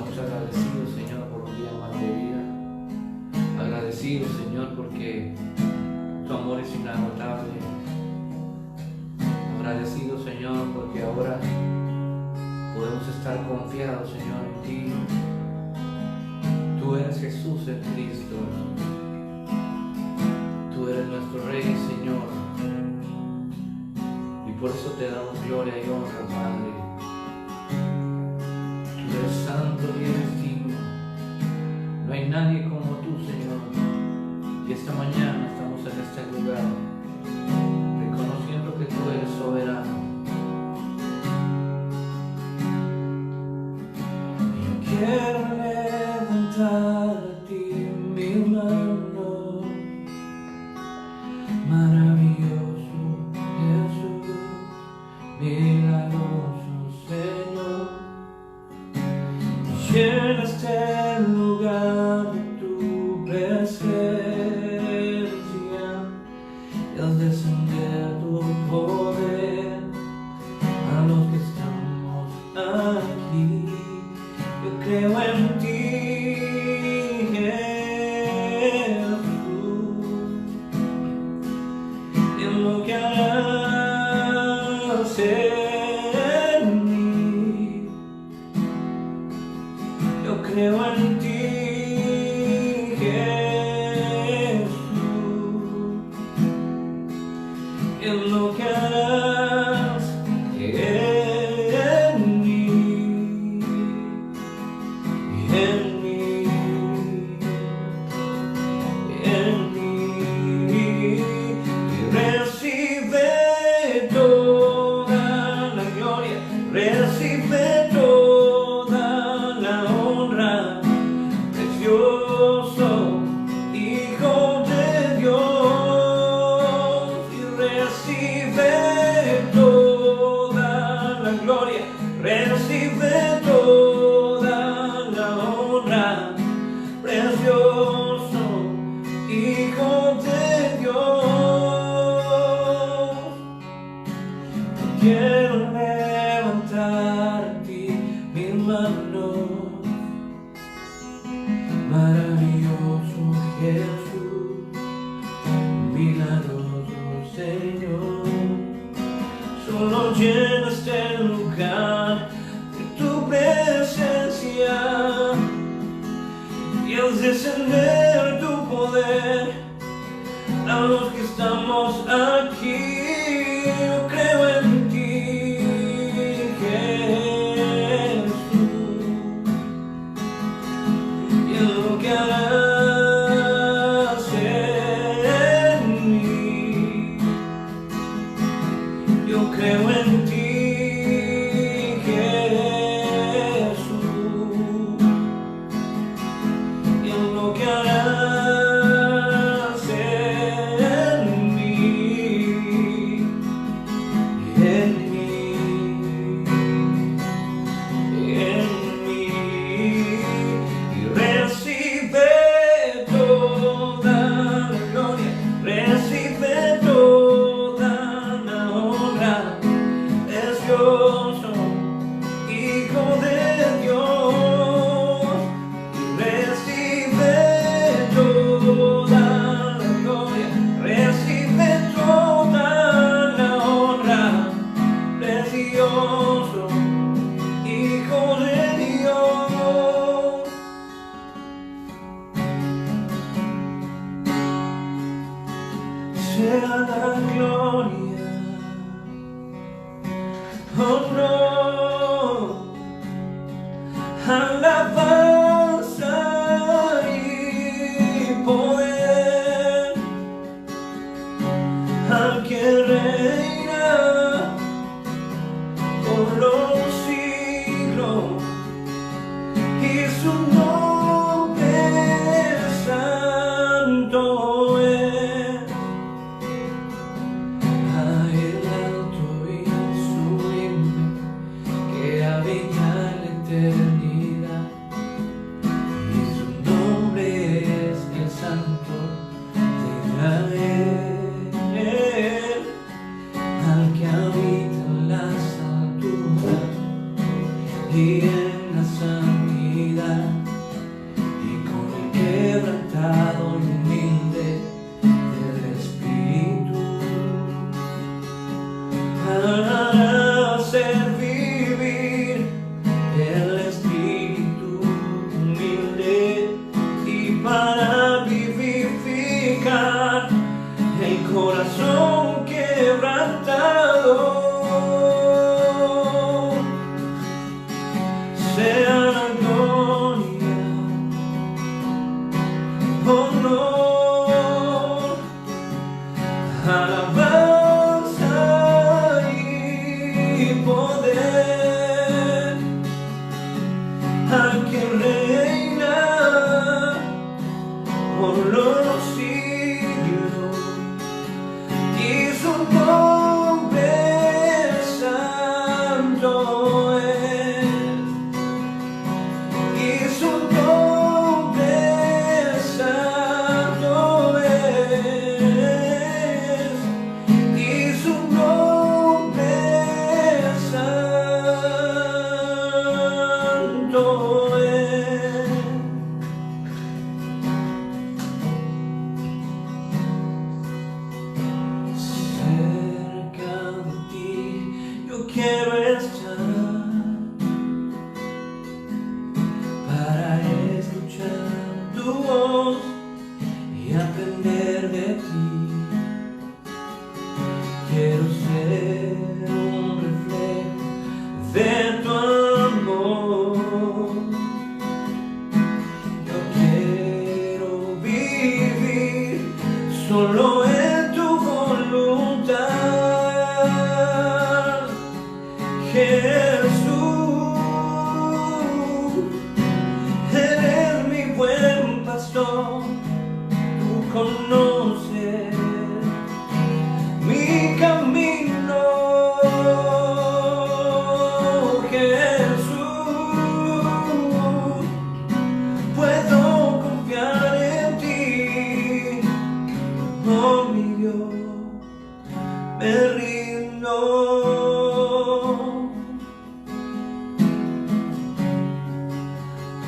Estamos agradecidos, Señor, por un día más de vida. Agradecidos, Señor, porque tu amor es inagotable. Agradecidos, Señor, porque ahora podemos estar confiados, Señor, en ti. Tú eres Jesús el Cristo. Tú eres nuestro Rey, Señor. Y por eso te damos gloria y honra, Padre. Tú eres santo y eres digno. No hay nadie como tú, Señor. Y esta mañana estamos en este lugar, reconociendo que tú eres soberano. Yo quiero levantar a ti mi mano, maravilloso Jesús, milagroso Señor. Llena este lugar de tu presencia y al descender tu poder a los que estamos aquí. Yo creo en ti, Jesús, en lo que harás en mí. Yo creo en ti, Jesús, en lo que harás en mí, en mí, en mí. Y recibe toda la gloria, recibe toda la honra, precioso Hijo de Dios. Y recibe toda la gloria, recibe toda la honra, precioso Hijo de Dios. Quiero levantar a ti mi mano, maravilloso Jesús, milagroso Señor. Solo llena este lugar de tu presencia y al descender tu poder a los que estamos aquí. Yo creo en ti, Jesús, y en lo que harás en mí. Yo creo en ti, Jesús, y en lo que harás en mí, en mí, en mí. Y recibe toda la gloria, recibe toda la honra, precioso Hijo de Dios. Y recibe toda la gloria, recibe toda la honra, precioso Hijo de Dios. Sea la gloria, honor, alabanza y poder al que reina por los siglos, y su nombre santo es. A el alto y sublime que habita en la eternidad, y su nombre es el Santo de Israel, al que habita en las alturas y en la santidad.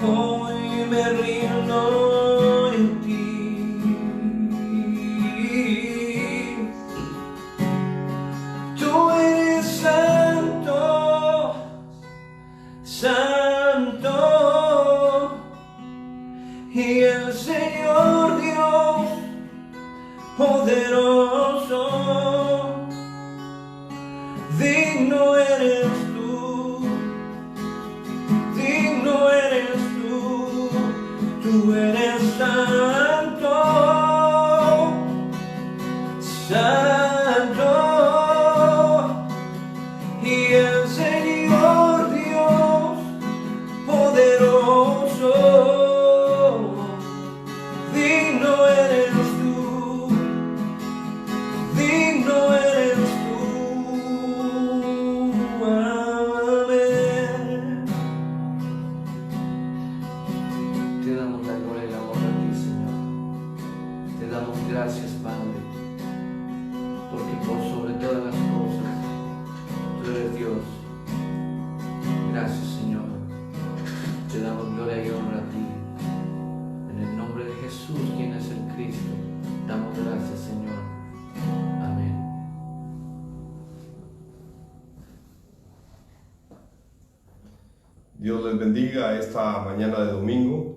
Hoy me rindo en ti. Tú eres santo, santo, y el Señor Dios poderoso, digno eres tú, digno eres tú, tú eres santo, santo, y el Señor Dios poderoso, digno eres tú, digno eres tú. Amén. Te damos la gloria y la honra a ti, Señor. Te damos gracias, Padre, porque por sobre todas las cosas tú eres Dios. Gracias, Señor. Te damos gloria y honra a ti. En el nombre de Jesús, quien es el Cristo, damos gracias, Señor. Amén. Dios les bendiga esta mañana de domingo.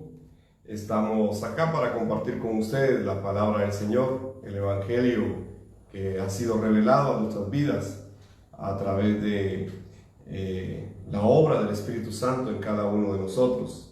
Estamos acá para compartir con ustedes la palabra del Señor, el Evangelio que ha sido revelado a nuestras vidas a través de la obra del Espíritu Santo en cada uno de nosotros.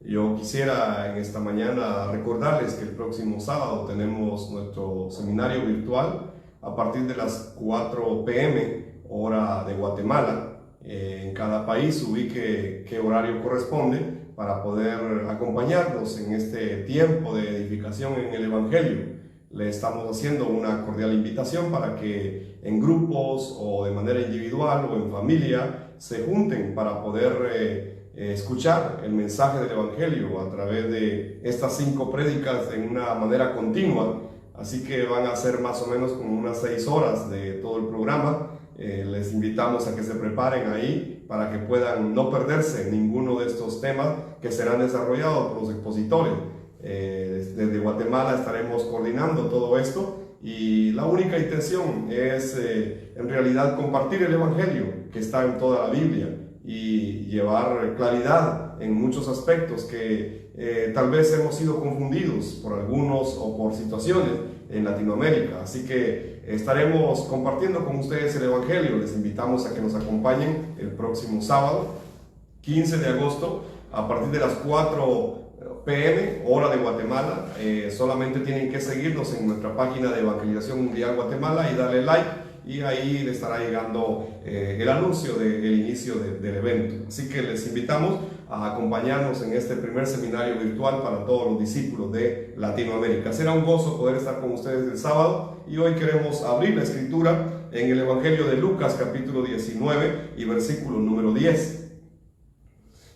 Yo quisiera en esta mañana recordarles que el próximo sábado tenemos nuestro seminario virtual a partir de las 4 p.m. hora de Guatemala. En cada país ubique qué horario corresponde para poder acompañarnos en este tiempo de edificación en el Evangelio. Le estamos haciendo una cordial invitación para que en grupos o de manera individual o en familia se junten para poder escuchar el mensaje del Evangelio a través de estas 5 prédicas en una manera continua. Así que van a ser más o menos como unas 6 horas de todo el programa. Les invitamos a que se preparen ahí para que puedan no perderse ninguno de estos temas que serán desarrollados por los expositores. Desde Guatemala estaremos coordinando todo esto y la única intención es en realidad compartir el Evangelio que está en toda la Biblia y llevar claridad en muchos aspectos que tal vez hemos sido confundidos por algunos o por situaciones en Latinoamérica. Así que estaremos compartiendo con ustedes el Evangelio. Les invitamos a que nos acompañen el próximo sábado, 15 de agosto, a partir de las 4 p.m. hora de Guatemala. Solamente tienen que seguirnos en nuestra página de Evangelización Mundial Guatemala y darle like, y ahí le estará llegando el anuncio del inicio del evento. Así que les invitamos a acompañarnos en este primer seminario virtual para todos los discípulos de Latinoamérica. Será un gozo poder estar con ustedes el sábado, y hoy queremos abrir la escritura en el Evangelio de Lucas capítulo 19 y versículo número 10.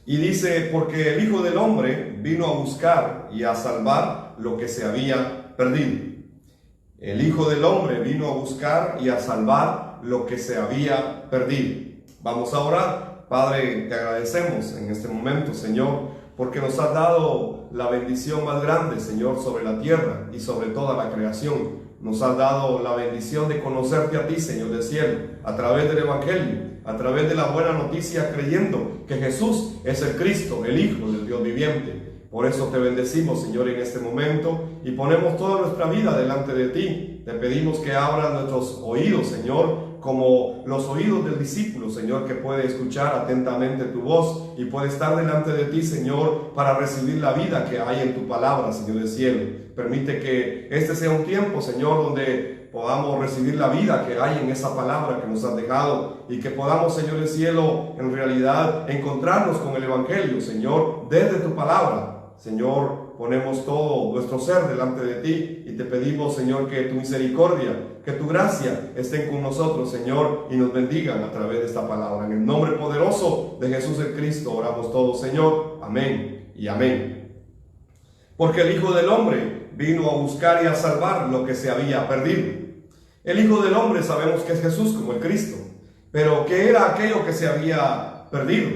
Y dice: porque el Hijo del Hombre vino a buscar y a salvar lo que se había perdido. El Hijo del Hombre vino a buscar y a salvar lo que se había perdido. Vamos a orar. Padre, te agradecemos en este momento, Señor, porque nos has dado la bendición más grande, Señor, sobre la tierra y sobre toda la creación. Nos has dado la bendición de conocerte a ti, Señor del cielo, a través del Evangelio, a través de la buena noticia, creyendo que Jesús es el Cristo, el Hijo del Dios viviente. Por eso te bendecimos, Señor, en este momento, y ponemos toda nuestra vida delante de ti. Te pedimos que abras nuestros oídos, Señor, como los oídos del discípulo, Señor, que puede escuchar atentamente tu voz y puede estar delante de ti, Señor, para recibir la vida que hay en tu palabra, Señor del cielo. Permite que este sea un tiempo, Señor, donde podamos recibir la vida que hay en esa palabra que nos has dejado, y que podamos, Señor del cielo, en realidad encontrarnos con el Evangelio, Señor, desde tu palabra. Señor, ponemos todo nuestro ser delante de ti y te pedimos, Señor, que tu misericordia, que tu gracia estén con nosotros, Señor, y nos bendigan a través de esta palabra. En el nombre poderoso de Jesús el Cristo oramos todos, Señor. Amén y amén. Porque el Hijo del Hombre vino a buscar y a salvar lo que se había perdido. El Hijo del Hombre sabemos que es Jesús como el Cristo, pero ¿qué era aquello que se había perdido?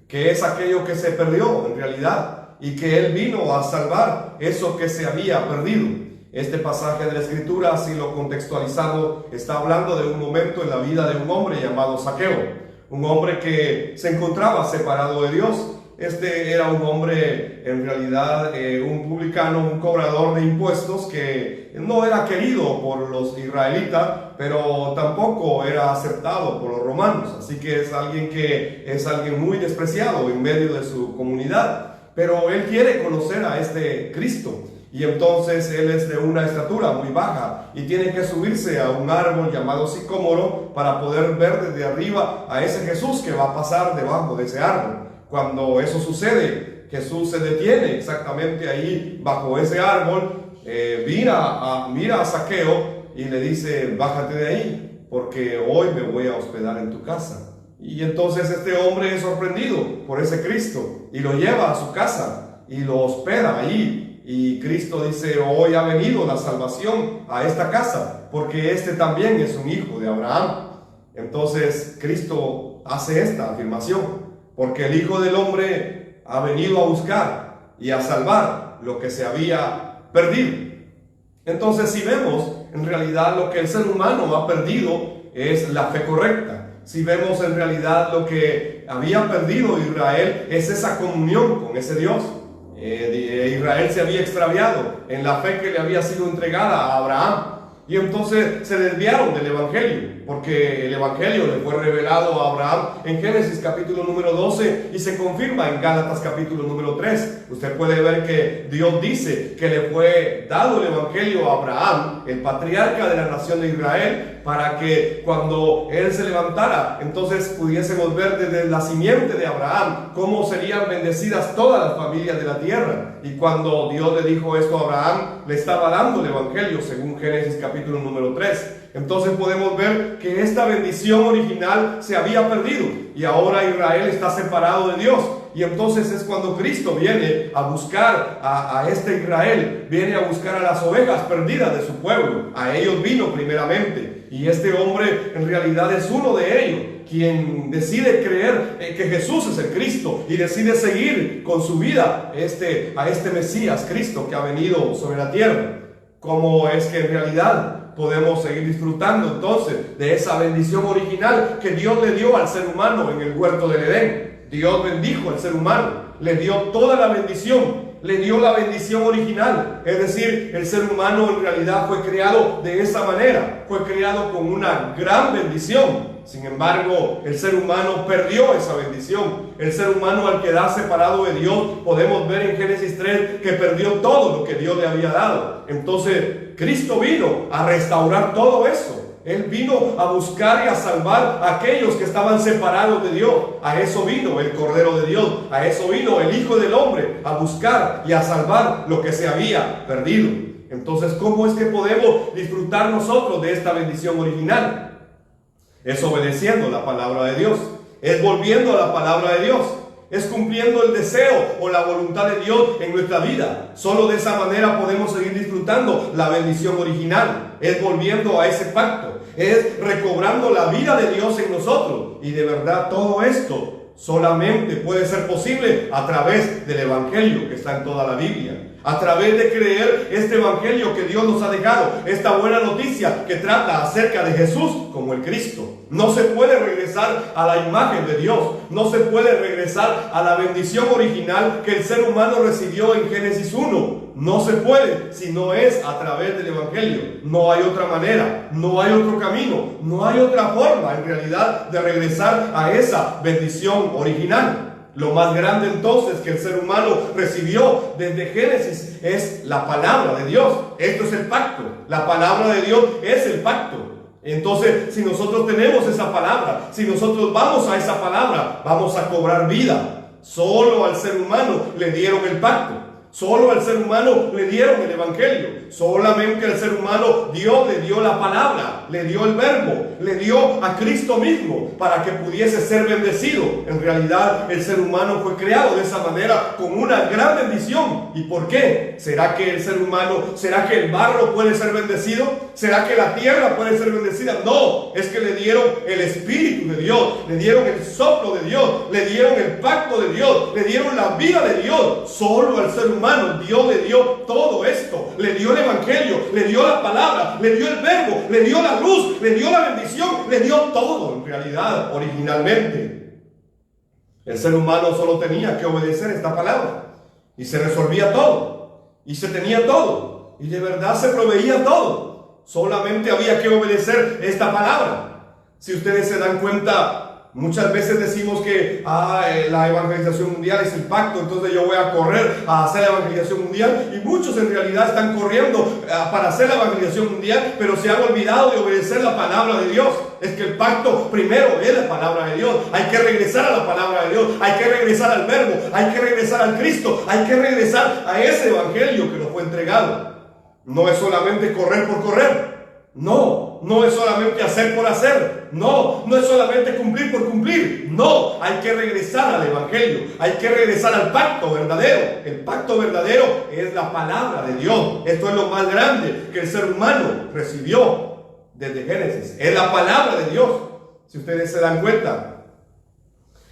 ¿Qué es aquello que se perdió en realidad? y que Él vino a salvar eso que se había perdido. Este pasaje de la Escritura, si lo contextualizamos, está hablando de un momento en la vida de un hombre llamado Zaqueo, un hombre que se encontraba separado de Dios. Este era un hombre, en realidad, un publicano, un cobrador de impuestos que no era querido por los israelitas, pero tampoco era aceptado por los romanos. Así que es alguien muy despreciado en medio de su comunidad. Pero él quiere conocer a este Cristo. Y entonces él es de una estatura muy baja y tiene que subirse a un árbol llamado sicómoro para poder ver desde arriba a ese Jesús que va a pasar debajo de ese árbol. Cuando eso sucede, Jesús se detiene exactamente ahí bajo ese árbol, mira a Zaqueo y le dice: bájate de ahí, porque hoy me voy a hospedar en tu casa. Y entonces este hombre es sorprendido por ese Cristo y lo lleva a su casa y lo hospeda ahí. Y Cristo dice: hoy ha venido la salvación a esta casa, porque este también es un hijo de Abraham. Entonces Cristo hace esta afirmación: porque el Hijo del Hombre ha venido a buscar y a salvar lo que se había perdido. Entonces, si vemos, en realidad lo que el ser humano ha perdido es la fe correcta. Si vemos en realidad lo que había perdido Israel es esa comunión con ese Dios. Israel se había extraviado en la fe que le había sido entregada a Abraham. Y entonces se desviaron del Evangelio, porque el Evangelio le fue revelado a Abraham en Génesis capítulo número 12 y se confirma en Gálatas capítulo número 3. Usted puede ver que Dios dice que le fue dado el Evangelio a Abraham, el patriarca de la nación de Israel, para que cuando él se levantara, entonces pudiésemos ver desde la simiente de Abraham cómo serían bendecidas todas las familias de la tierra. Y cuando Dios le dijo esto a Abraham, le estaba dando el Evangelio según Génesis capítulo número 3. Entonces podemos ver que esta bendición original se había perdido y ahora Israel está separado de Dios. Y entonces es cuando Cristo viene a buscar a este Israel, viene a buscar a las ovejas perdidas de su pueblo. A ellos vino primeramente, y este hombre en realidad es uno de ellos, quien decide creer que Jesús es el Cristo y decide seguir con su vida a este Mesías, Cristo, que ha venido sobre la tierra. ¿Cómo es que en realidad podemos seguir disfrutando entonces de esa bendición original que Dios le dio al ser humano en el huerto del Edén? Dios bendijo al ser humano, le dio toda la bendición, le dio la bendición original. Es decir, el ser humano en realidad fue creado de esa manera, fue creado con una gran bendición. Sin embargo, el ser humano perdió esa bendición. El ser humano, al quedar separado de Dios, podemos ver en Génesis 3 que perdió todo lo que Dios le había dado. Entonces, Cristo vino a restaurar todo eso. Él vino a buscar y a salvar a aquellos que estaban separados de Dios. A eso vino el Cordero de Dios. A eso vino el Hijo del Hombre, a buscar y a salvar lo que se había perdido. Entonces, ¿cómo es que podemos disfrutar nosotros de esta bendición original? Es obedeciendo la palabra de Dios, es volviendo a la palabra de Dios, es cumpliendo el deseo o la voluntad de Dios en nuestra vida. Solo de esa manera podemos seguir disfrutando la bendición original. Es volviendo a ese pacto, es recobrando la vida de Dios en nosotros. Y de verdad todo esto solamente puede ser posible a través del Evangelio que está en toda la Biblia. A través de creer este Evangelio que Dios nos ha dejado, esta buena noticia que trata acerca de Jesús como el Cristo. No se puede regresar a la imagen de Dios, no se puede regresar a la bendición original que el ser humano recibió en Génesis 1. No se puede si no es a través del Evangelio. No hay otra manera, no hay otro camino, no hay otra forma en realidad de regresar a esa bendición original. Lo más grande entonces que el ser humano recibió desde Génesis es la palabra de Dios. Esto es el pacto. La palabra de Dios es el pacto. Entonces, si nosotros tenemos esa palabra, si nosotros vamos a esa palabra, vamos a cobrar vida. Solo al ser humano le dieron el pacto. Solo al ser humano le dieron el evangelio. Solamente al ser humano Dios le dio la palabra, le dio el verbo, le dio a Cristo mismo para que pudiese ser bendecido. En realidad el ser humano fue creado de esa manera con una gran bendición. ¿Y por qué? ¿Será que el ser humano, será que el barro puede ser bendecido? ¿Será que la tierra puede ser bendecida? No, es que le dieron el Espíritu de Dios, le dieron el soplo de Dios, le dieron el pacto de Dios, le dieron la vida de Dios. Solo al ser humano Dios le dio todo esto, le dio el evangelio, le dio la palabra, le dio el verbo, le dio la luz, le dio la bendición, le dio todo en realidad originalmente. El ser humano solo tenía que obedecer esta palabra y se resolvía todo y se tenía todo y de verdad se proveía todo. Solamente había que obedecer esta palabra. Si ustedes se dan cuenta, muchas veces decimos que la evangelización mundial es el pacto, entonces yo voy a correr a hacer la evangelización mundial, y muchos en realidad están corriendo para hacer la evangelización mundial, pero se han olvidado de obedecer la palabra de Dios. Es que el pacto primero es la palabra de Dios. Hay que regresar a la palabra de Dios, hay que regresar al verbo, hay que regresar al Cristo, hay que regresar a ese evangelio que nos fue entregado. No es solamente correr por correr. No es solamente hacer por hacer. No es solamente cumplir por cumplir. No, hay que regresar al evangelio. Hay que regresar al pacto verdadero. El pacto verdadero es la palabra de Dios. Esto es lo más grande que el ser humano recibió desde Génesis. Es la palabra de Dios. Si ustedes se dan cuenta,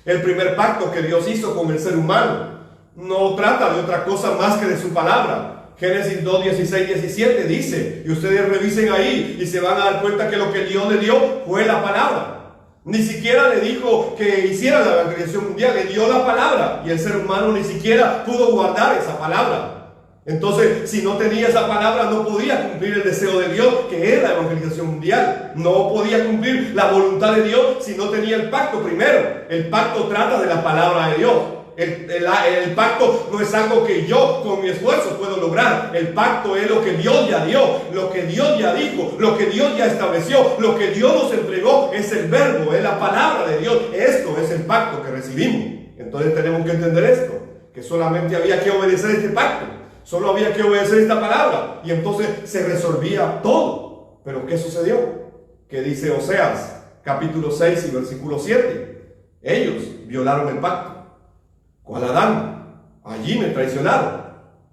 el primer pacto que Dios hizo con el ser humano no trata de otra cosa más que de su palabra. Génesis 2, 16, 17 dice, y ustedes revisen ahí y se van a dar cuenta que lo que Dios le dio fue la palabra. Ni siquiera le dijo que hiciera la evangelización mundial, le dio la palabra, y el ser humano ni siquiera pudo guardar esa palabra. Entonces, si no tenía esa palabra, no podía cumplir el deseo de Dios, que es la evangelización mundial. No podía cumplir la voluntad de Dios si no tenía el pacto primero. El pacto trata de la palabra de Dios. El pacto no es algo que yo con mi esfuerzo puedo lograr. El pacto es lo que Dios ya dio, lo que Dios ya dijo, lo que Dios ya estableció, lo que Dios nos entregó. Es el verbo, es la palabra de Dios. Esto es el pacto que recibimos. Entonces tenemos que entender esto, que solamente había que obedecer este pacto, solo había que obedecer esta palabra, y entonces se resolvía todo. Pero ¿qué sucedió? Que dice Oseas capítulo 6 y versículo 7. Ellos violaron el pacto. ¿Cuál Adán? Allí me traicionaron.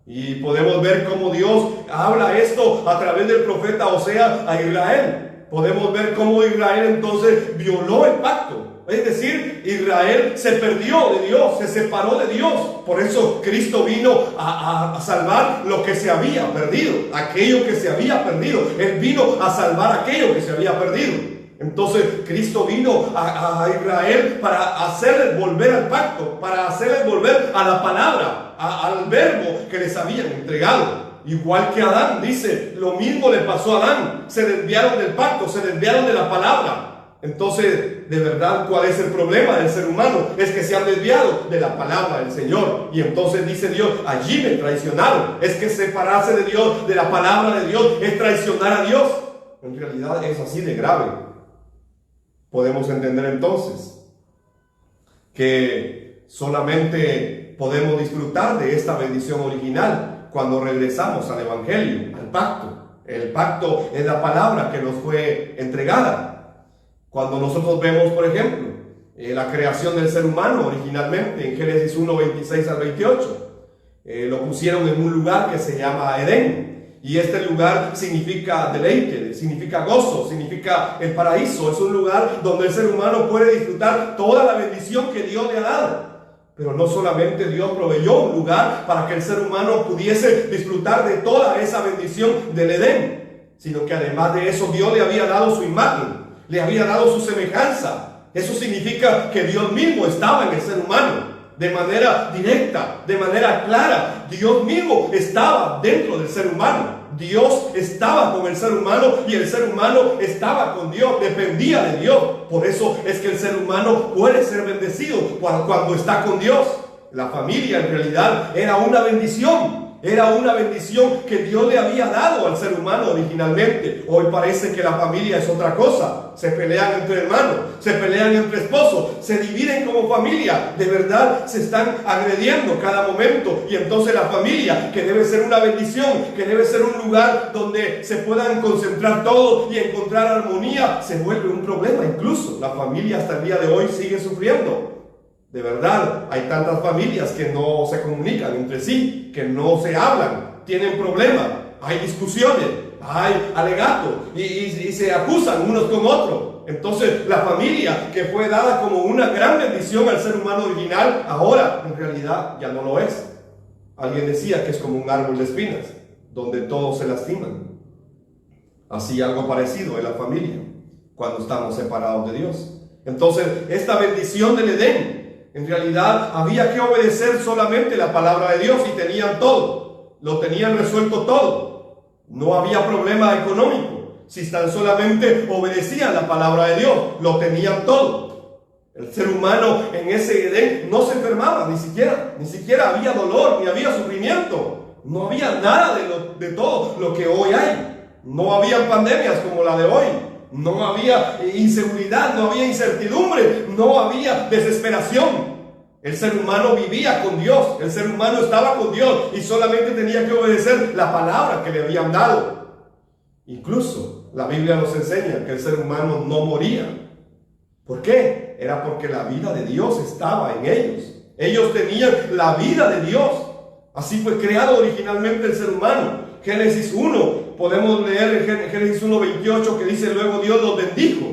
Y podemos ver cómo Dios habla esto a través del profeta Oseas a Israel. Podemos ver cómo Israel entonces violó el pacto. Es decir, Israel se perdió de Dios, se separó de Dios. Por eso Cristo vino a salvar lo que se había perdido, aquello que se había perdido. Él vino a salvar aquello que se había perdido. Entonces Cristo vino a Israel para hacerles volver al pacto, para hacerles volver a la palabra, al verbo que les habían entregado. Igual que Adán, dice, lo mismo le pasó a Adán. Se desviaron del pacto, se desviaron de la palabra. Entonces, de verdad, ¿cuál es el problema del ser humano? Es que se han desviado de la palabra del Señor. Y entonces dice Dios, allí me traicionaron. Es que separarse de Dios, de la palabra de Dios, es traicionar a Dios. En realidad es así de grave. Podemos entender entonces que solamente podemos disfrutar de esta bendición original cuando regresamos al evangelio, al pacto. El pacto es la palabra que nos fue entregada. Cuando nosotros vemos, por ejemplo, la creación del ser humano originalmente en Génesis 1, 26 al 28, lo pusieron en un lugar que se llama Edén. Y este lugar significa deleite, significa gozo, significa el paraíso. Es un lugar donde el ser humano puede disfrutar toda la bendición que Dios le ha dado. Pero no solamente Dios proveyó un lugar para que el ser humano pudiese disfrutar de toda esa bendición del Edén, sino que además de eso Dios le había dado su imagen, le había dado su semejanza. Eso significa que Dios mismo estaba en el ser humano. De manera directa, de manera clara, Dios mismo estaba dentro del ser humano. Dios estaba con el ser humano y el ser humano estaba con Dios, dependía de Dios. Por eso es que el ser humano puede ser bendecido cuando está con Dios. La familia en realidad era una bendición. Era una bendición que Dios le había dado al ser humano originalmente. Hoy parece que la familia es otra cosa. Se pelean entre hermanos, se pelean entre esposos, se dividen como familia. De verdad se están agrediendo cada momento. Y entonces la familia, que debe ser una bendición, que debe ser un lugar donde se puedan concentrar todos y encontrar armonía, se vuelve un problema. Incluso la familia hasta el día de hoy sigue sufriendo. De verdad, hay tantas familias que no se comunican entre sí, que no se hablan, tienen problemas, hay discusiones, hay alegatos y se acusan unos con otros. Entonces, la familia que fue dada como una gran bendición al ser humano original, ahora en realidad ya no lo es. Alguien decía que es como un árbol de espinas, donde todos se lastiman. Así algo parecido es la familia, cuando estamos separados de Dios. Entonces, esta bendición del Edén, en realidad había que obedecer solamente la palabra de Dios y tenían todo, lo tenían resuelto todo. No había problema económico, si tan solamente obedecían la palabra de Dios, lo tenían todo. El ser humano en ese Edén no se enfermaba, ni siquiera había dolor, ni había sufrimiento. No había nada de todo lo que hoy hay. No había pandemias como la de hoy. No había inseguridad, no había incertidumbre, no había desesperación. El ser humano vivía con Dios, el ser humano estaba con Dios y solamente tenía que obedecer la palabra que le habían dado. Incluso la Biblia nos enseña que el ser humano no moría. ¿Por qué? Era porque la vida de Dios estaba en ellos. Ellos tenían la vida de Dios. Así fue creado originalmente el ser humano. Génesis 1, podemos leer en Génesis 1:28 que dice: luego Dios los bendijo.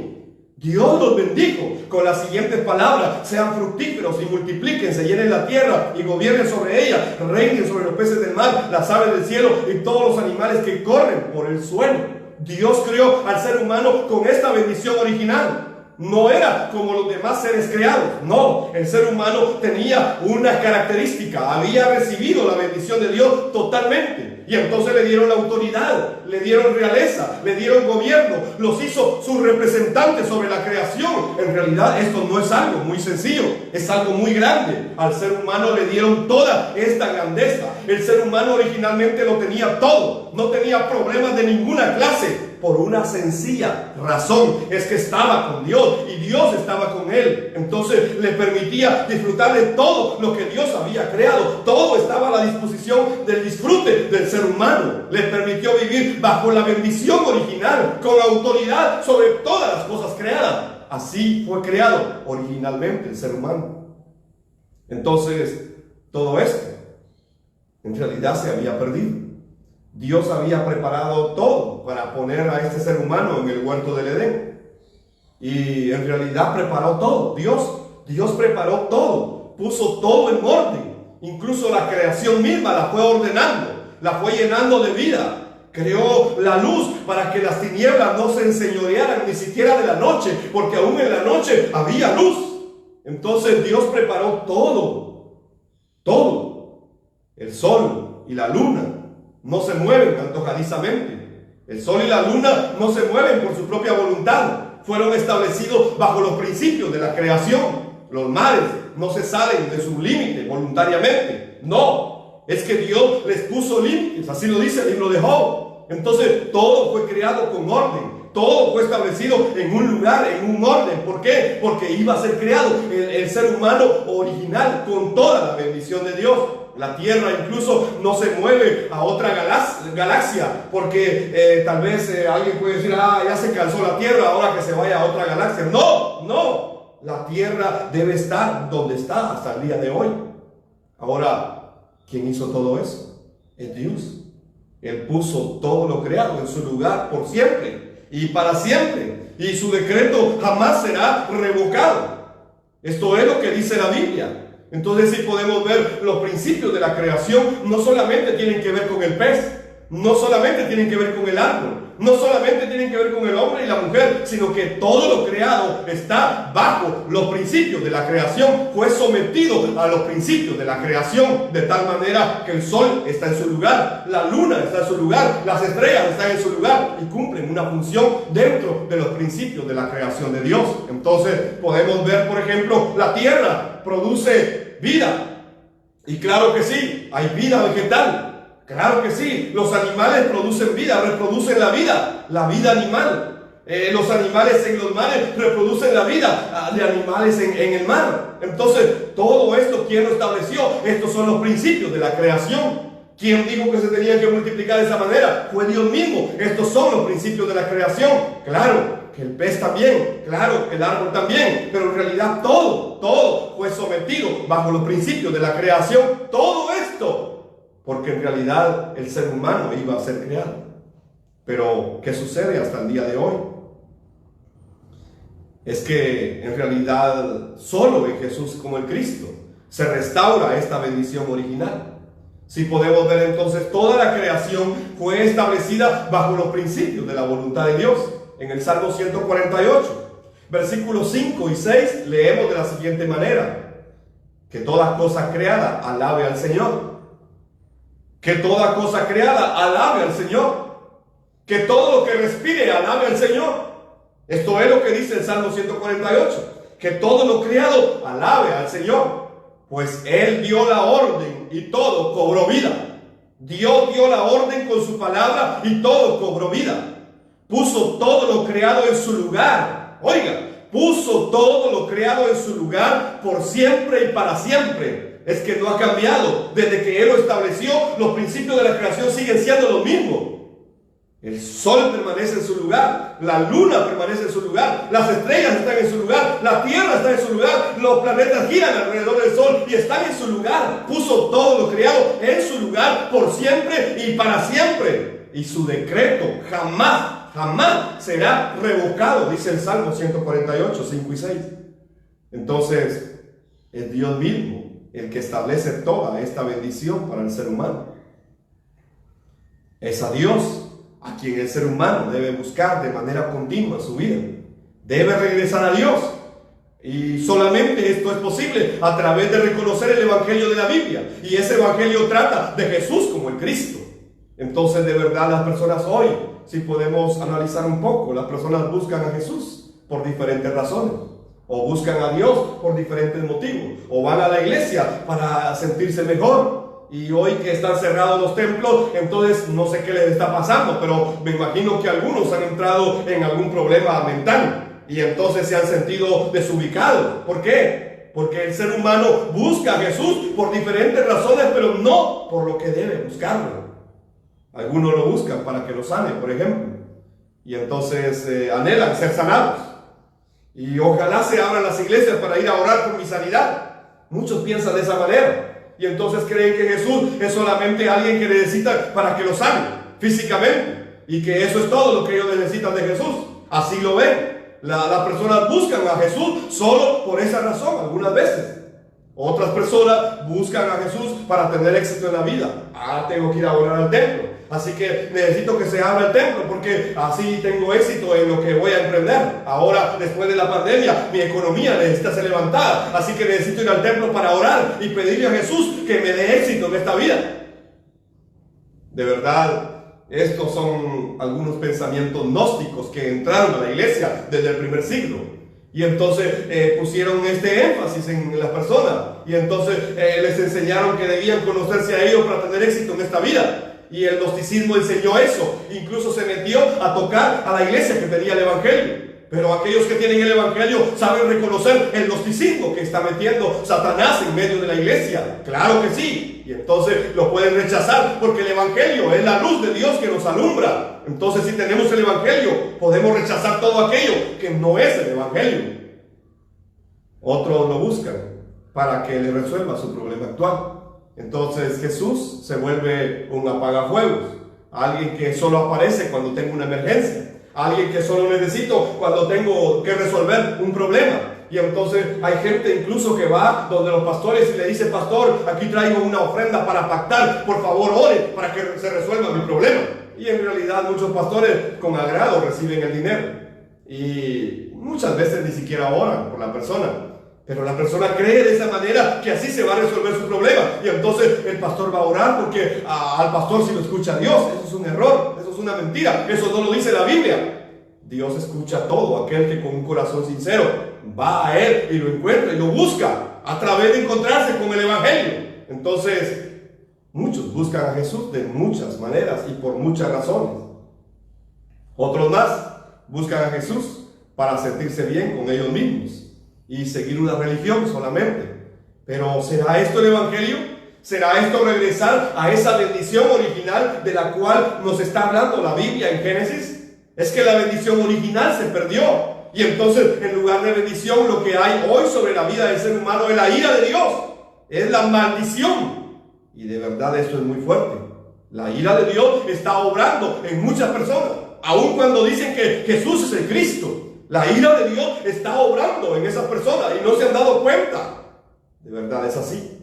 Dios los bendijo con las siguientes palabras: sean fructíferos y multiplíquense, llenen la tierra y gobiernen sobre ella, reinen sobre los peces del mar, las aves del cielo y todos los animales que corren por el suelo. Dios creó al ser humano con esta bendición original. No era como los demás seres creados, no, el ser humano tenía una característica, había recibido la bendición de Dios totalmente, y entonces le dieron la autoridad, le dieron realeza, le dieron gobierno, los hizo sus representantes sobre la creación. En realidad esto no es algo muy sencillo, es algo muy grande. Al ser humano le dieron toda esta grandeza. El ser humano originalmente lo tenía todo, no tenía problemas de ninguna clase. Por una sencilla razón, es que estaba con Dios y Dios estaba con él. Entonces le permitía disfrutar de todo lo que Dios había creado. Todo estaba a la disposición del disfrute del ser humano. Le permitió vivir bajo la bendición original, con autoridad sobre todas las cosas creadas. Así fue creado originalmente el ser humano. Entonces, todo esto en realidad se había perdido. Dios había preparado todo para poner a este ser humano en el huerto del Edén. Y en realidad preparó todo. Dios preparó todo. Puso todo en orden. Incluso la creación misma la fue ordenando. La fue llenando de vida. Creó la luz para que las tinieblas no se enseñorearan ni siquiera de la noche. Porque aún en la noche había luz. Entonces Dios preparó todo. Todo. El sol y la luna no se mueven antojadizamente. El sol y la luna no se mueven por su propia voluntad. Fueron establecidos bajo los principios de la creación. Los mares no se salen de su límite voluntariamente. No, es que Dios les puso límites. Así lo dice el libro de Job. Entonces todo fue creado con orden. Todo fue establecido en un lugar, en un orden. ¿Por qué? Porque iba a ser creado el ser humano original con toda la bendición de Dios. La Tierra incluso no se mueve a otra galaxia, porque tal vez alguien puede decir: ya se cansó la Tierra, ahora que se vaya a otra galaxia. No, la Tierra debe estar donde está hasta el día de hoy. Ahora, ¿quién hizo todo eso? Es Dios. Él puso todo lo creado en su lugar por siempre y para siempre, y su decreto jamás será revocado. Esto es lo que dice la Biblia. Entonces, si podemos ver los principios de la creación, no solamente tienen que ver con el pez, no solamente tienen que ver con el árbol, no solamente tienen que ver con el hombre y la mujer, sino que todo lo creado está bajo los principios de la creación, fue sometido a los principios de la creación, de tal manera que el sol está en su lugar, la luna está en su lugar, las estrellas están en su lugar y cumplen una función dentro de los principios de la creación de Dios. Entonces podemos ver, por ejemplo, la tierra produce vida, y claro que sí, hay vida vegetal. Claro que sí, los animales producen vida, reproducen la vida animal. Los animales en los mares reproducen la vida de animales en el mar. Entonces, todo esto, ¿quién lo estableció? Estos son los principios de la creación. ¿Quién dijo que se tenían que multiplicar de esa manera? Fue Dios mismo. Estos son los principios de la creación. Claro que el pez también, claro que el árbol también, pero en realidad todo fue sometido bajo los principios de la creación. Todo esto, porque en realidad el ser humano iba a ser creado. Pero, ¿qué sucede hasta el día de hoy? Es que en realidad solo en Jesús como el Cristo se restaura esta bendición original. Si podemos ver entonces, toda la creación fue establecida bajo los principios de la voluntad de Dios. En el Salmo 148, versículos 5 y 6, leemos de la siguiente manera: que toda cosa creada alabe al Señor. Que toda cosa creada alabe al Señor. Que todo lo que respire alabe al Señor. Esto es lo que dice el Salmo 148. Que todo lo creado alabe al Señor. Pues Él dio la orden y todo cobró vida. Dios dio la orden con su palabra y todo cobró vida. Puso todo lo creado en su lugar. Oiga, puso todo lo creado en su lugar por siempre y para siempre. Es que no ha cambiado. Desde que Él lo estableció, los principios de la creación siguen siendo los mismos. El sol permanece en su lugar, la luna permanece en su lugar, las estrellas están en su lugar, la tierra está en su lugar, los planetas giran alrededor del sol y están en su lugar. Puso todo lo creado en su lugar por siempre y para siempre. Y su decreto jamás será revocado, dice el Salmo 148, 5 y 6. Entonces, es Dios mismo el que establece toda esta bendición para el ser humano. Es a Dios a quien el ser humano debe buscar de manera continua en su vida. Debe regresar a Dios. Y solamente esto es posible a través de reconocer el Evangelio de la Biblia. Y ese Evangelio trata de Jesús como el Cristo. Entonces, de verdad, las personas hoy, si podemos analizar un poco, las personas buscan a Jesús por diferentes razones. O buscan a Dios por diferentes motivos. O van a la iglesia para sentirse mejor. Y hoy que están cerrados los templos, entonces no sé qué les está pasando, pero me imagino que algunos han entrado en algún problema mental y entonces se han sentido desubicados. ¿Por qué? Porque el ser humano busca a Jesús por diferentes razones, pero no por lo que debe buscarlo. Algunos lo buscan para que lo sane, por ejemplo, y entonces anhelan ser sanados. Y ojalá se abran las iglesias para ir a orar por mi sanidad. Muchos piensan de esa manera. Y entonces creen que Jesús es solamente alguien que necesita para que lo sane físicamente. Y que eso es todo lo que ellos necesitan de Jesús. Así lo ven. Las personas buscan a Jesús solo por esa razón, algunas veces. Otras personas buscan a Jesús para tener éxito en la vida. Tengo que ir a orar al templo. Así que necesito que se abra el templo porque así tengo éxito en lo que voy a emprender. Ahora, después de la pandemia, mi economía necesita ser levantada. Así que necesito ir al templo para orar y pedirle a Jesús que me dé éxito en esta vida. De verdad, estos son algunos pensamientos gnósticos que entraron a la iglesia desde el primer siglo. Y entonces pusieron este énfasis en las personas. Y entonces les enseñaron que debían conocerse a ellos para tener éxito en esta vida. Y el gnosticismo enseñó eso. Incluso se metió a tocar a la iglesia que tenía el evangelio. Pero aquellos que tienen el evangelio saben reconocer el gnosticismo que está metiendo Satanás en medio de la iglesia. Claro que sí. Y entonces lo pueden rechazar porque el evangelio es la luz de Dios que nos alumbra. Entonces, si tenemos el evangelio, podemos rechazar todo aquello que no es el evangelio. Otros lo buscan para que le resuelva su problema actual. Entonces Jesús se vuelve un apagafuegos, alguien que solo aparece cuando tengo una emergencia, alguien que solo necesito cuando tengo que resolver un problema. Y entonces hay gente incluso que va donde los pastores y le dice: pastor, aquí traigo una ofrenda para pactar, por favor ore para que se resuelva mi problema. Y en realidad muchos pastores con agrado reciben el dinero y muchas veces ni siquiera oran por la persona. Pero la persona cree de esa manera que así se va a resolver su problema. Y entonces el pastor va a orar porque al pastor sí lo escucha Dios. Eso es un error, eso es una mentira. Eso no lo dice la Biblia. Dios escucha a todo aquel que con un corazón sincero va a Él y lo encuentra y lo busca a través de encontrarse con el evangelio. Entonces, Muchos buscan a Jesús de muchas maneras y por muchas razones. Otros más buscan a Jesús para sentirse bien con ellos mismos y seguir una religión solamente. Pero ¿será esto el Evangelio? ¿Será esto regresar a esa bendición original de la cual nos está hablando la Biblia en Génesis? Es que la bendición original se perdió. Y entonces, en lugar de bendición, lo que hay hoy sobre la vida del ser humano es la ira de Dios. Es la maldición. Y de verdad esto es muy fuerte. La ira de Dios está obrando en muchas personas. Aun cuando dicen que Jesús es el Cristo, la ira de Dios está obrando en esas personas y no se han dado cuenta. De verdad es así.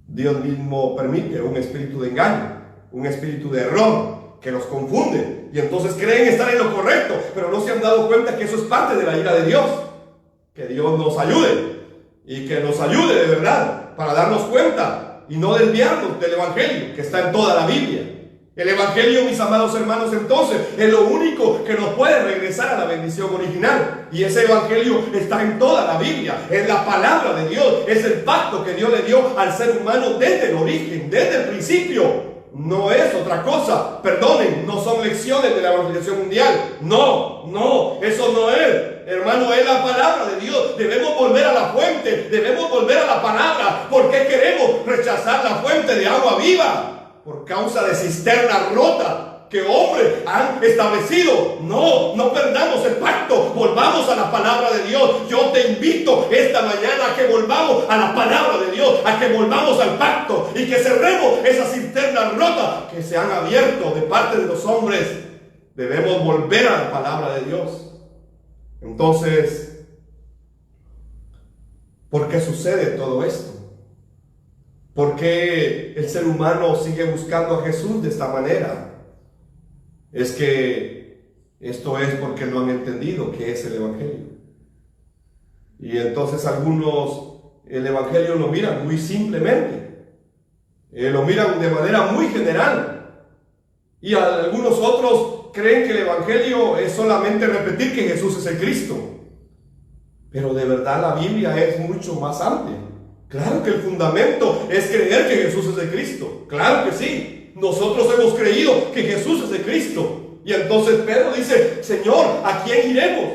Dios mismo permite un espíritu de engaño, un espíritu de error que los confunde y entonces creen estar en lo correcto, pero no se han dado cuenta que eso es parte de la ira de Dios. Que Dios nos ayude y que nos ayude de verdad para darnos cuenta y no desviarnos del Evangelio que está en toda la Biblia. El Evangelio, mis amados hermanos, entonces es lo único que nos puede regresar a la bendición original. Y ese Evangelio está en toda la Biblia. Es la palabra de Dios. Es el pacto que Dios le dio al ser humano desde el origen, desde el principio. No es otra cosa. Perdonen, no son lecciones de la evangelización mundial. No, eso no es. Hermano, es la palabra de Dios. Debemos volver a la fuente. Debemos volver a la palabra. ¿Por qué queremos rechazar la fuente de agua viva? Por causa de cisternas rotas que hombres han establecido. No perdamos el pacto. Volvamos a la palabra de Dios. Yo te invito esta mañana a que volvamos a la palabra de Dios, a que volvamos al pacto y que cerremos esas cisternas rotas que se han abierto de parte de los hombres. Debemos volver a la palabra de Dios. Entonces, ¿por qué sucede todo esto? ¿Por qué el ser humano sigue buscando a Jesús de esta manera? Es que esto es porque no han entendido qué es el Evangelio. Y entonces algunos el Evangelio lo miran muy simplemente. Lo miran de manera muy general. Y algunos otros creen que el Evangelio es solamente repetir que Jesús es el Cristo. Pero de verdad la Biblia es mucho más amplia. Claro que el fundamento es creer que Jesús es el Cristo. Claro que sí. Nosotros hemos creído que Jesús es el Cristo. Y entonces Pedro dice, Señor, ¿a quién iremos?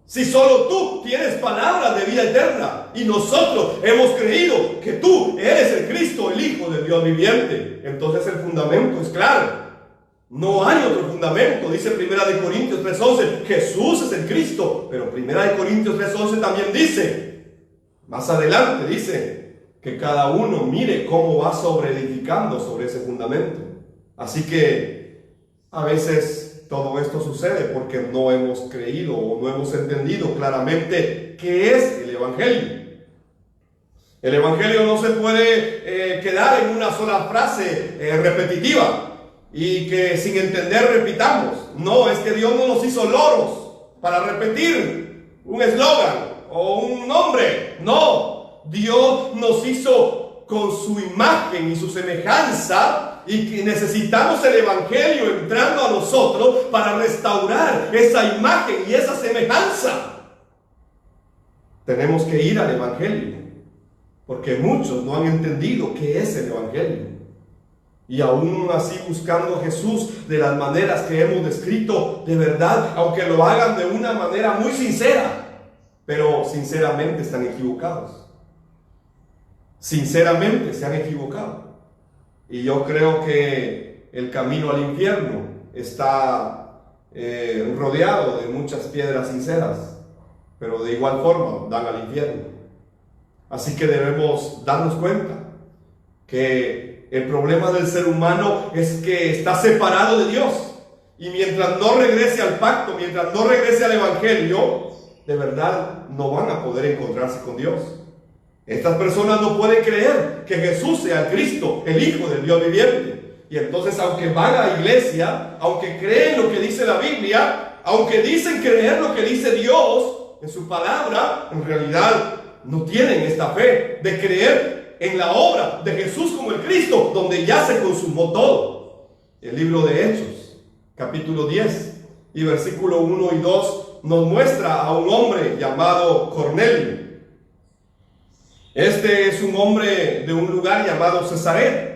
Si solo tú tienes palabras de vida eterna. Y nosotros hemos creído que tú eres el Cristo, el Hijo del Dios viviente. Entonces el fundamento es claro. No hay otro fundamento. Dice 1 Corintios 3:11, Jesús es el Cristo. Pero 1 Corintios 3:11 también dice, más adelante dice que cada uno mire cómo va sobreedificando sobre ese fundamento. Así que a veces todo esto sucede porque no hemos creído o no hemos entendido claramente qué es el Evangelio. El Evangelio no se puede quedar en una sola frase repetitiva y que sin entender repitamos. No, es que Dios no nos hizo loros para repetir un eslogan o un nombre. No, Dios nos hizo con su imagen y su semejanza y que necesitamos el Evangelio entrando a nosotros para restaurar esa imagen y esa semejanza. Tenemos que ir al Evangelio porque muchos no han entendido qué es el Evangelio y aún así buscando a Jesús de las maneras que hemos descrito, de verdad, aunque lo hagan de una manera muy sincera, pero sinceramente están equivocados. Sinceramente se han equivocado. Y yo creo que el camino al infierno está rodeado de muchas piedras sinceras, pero de igual forma dan al infierno. Así que debemos darnos cuenta que el problema del ser humano es que está separado de Dios. Y mientras no regrese al pacto, mientras no regrese al Evangelio, de verdad no van a poder encontrarse con Dios. Estas personas no pueden creer que Jesús sea el Cristo, el Hijo del Dios viviente. Y entonces, aunque van a la iglesia, aunque creen lo que dice la Biblia, aunque dicen creer lo que dice Dios en su palabra, en realidad no tienen esta fe de creer en la obra de Jesús como el Cristo, donde ya se consumó todo. El libro de Hechos, capítulo 10 y versículo 1 y 2 nos muestra a un hombre llamado Cornelio. Este es un hombre de un lugar llamado Cesarea,